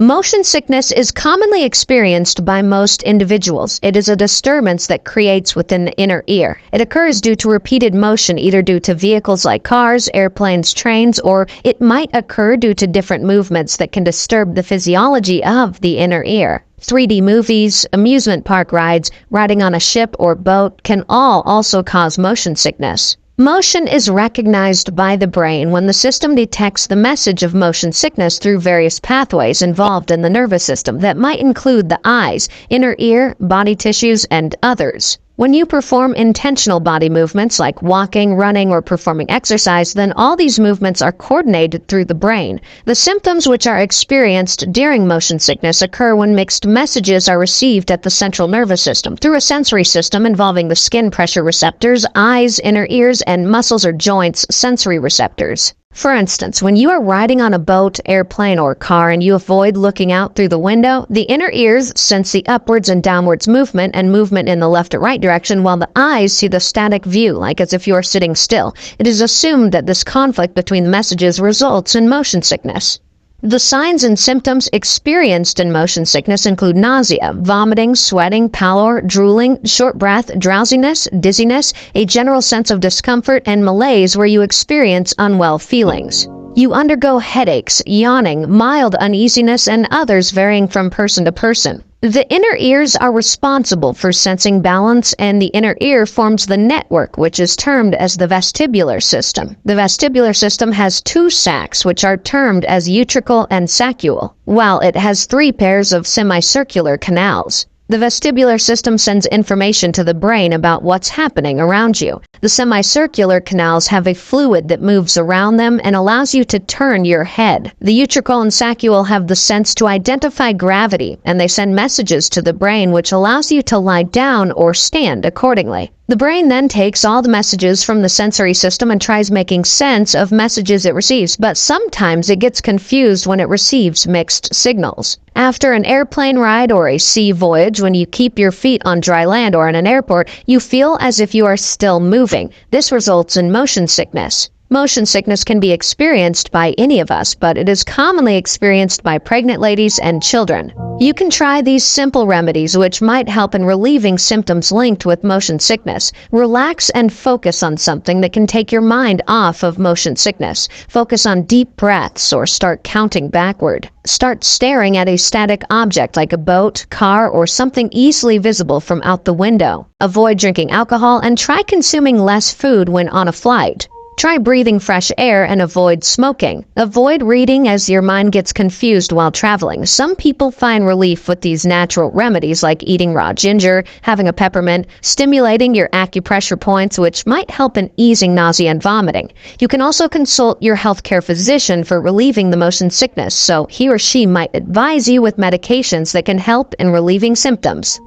Motion sickness is commonly experienced by most individuals. It is a disturbance that creates within the inner ear. It occurs due to repeated motion, either due to vehicles like cars, airplanes, trains, or it might occur due to different movements that can disturb the physiology of the inner ear. 3D movies, amusement park rides, riding on a ship or boat can all also cause motion sickness. Motion is recognized by the brain when the system detects the message of motion sickness through various pathways involved in the nervous system that might include the eyes, inner ear, body tissues, and others. When you perform intentional body movements like walking, running, or performing exercise, then all these movements are coordinated through the brain. The symptoms which are experienced during motion sickness occur when mixed messages are received at the central nervous system through a sensory system involving the skin pressure receptors, eyes, inner ears, and muscles or joints sensory receptors. For instance, when you are riding on a boat, airplane, or car and you avoid looking out through the window, the inner ears sense the upwards and downwards movement and movement in the left or right direction, while the eyes see the static view, like as if you are sitting still. It is assumed that this conflict between the messages results in motion sickness. The signs and symptoms experienced in motion sickness include nausea, vomiting, sweating, pallor, drooling, short breath, drowsiness, dizziness, a general sense of discomfort, and malaise where you experience unwell feelings. You undergo headaches, yawning, mild uneasiness, and others varying from person to person. The inner ears are responsible for sensing balance, and the inner ear forms the network, which is termed as the vestibular system. The vestibular system has two sacs, which are termed as utricle and saccule, while it has 3 pairs of semicircular canals. The vestibular system sends information to the brain about what's happening around you. The semicircular canals have a fluid that moves around them and allows you to turn your head. The utricle and saccule have the sense to identify gravity, and they send messages to the brain which allows you to lie down or stand accordingly. The brain then takes all the messages from the sensory system and tries making sense of messages it receives, but sometimes it gets confused when it receives mixed signals. After an airplane ride or a sea voyage, when you keep your feet on dry land or in an airport, you feel as if you are still moving. This results in motion sickness. Motion sickness can be experienced by any of us, but it is commonly experienced by pregnant ladies and children. You can try these simple remedies which might help in relieving symptoms linked with motion sickness. Relax and focus on something that can take your mind off of motion sickness. Focus on deep breaths or start counting backward. Start staring at a static object like a boat, car, or something easily visible from out the window. Avoid drinking alcohol and try consuming less food when on a flight. Try breathing fresh air and avoid smoking. Avoid reading as your mind gets confused while traveling. Some people find relief with these natural remedies like eating raw ginger, having a peppermint, stimulating your acupressure points, which might help in easing nausea and vomiting. You can also consult your healthcare physician for relieving the motion sickness, so he or she might advise you with medications that can help in relieving symptoms.